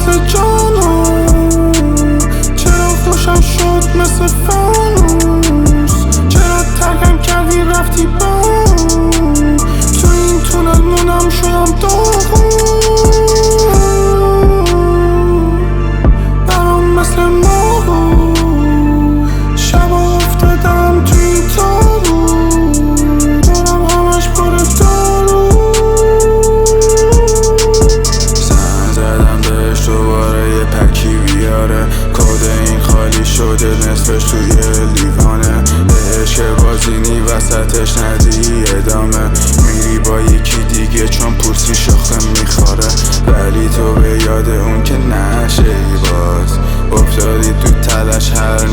مثل جانم، چرا خوشم شد مثل فانوس، چرا ترکم کردی رفتی بام، تو این تونل مونم شدم داغون، برام مثل ماهو شبا افتادم تو این تابو، دارم همش پر دارو. زن زدم بهش دوباره یه پکی بیاره، کاد این خالی شده نصفش توی لیوانه، بهش که بازینی وسطش ندی ادامه، میری با یکی دیگه چون پوسی شاخه میخواره، ولی تو به یاد اون که نشه ای باز افتادی تو تلش هر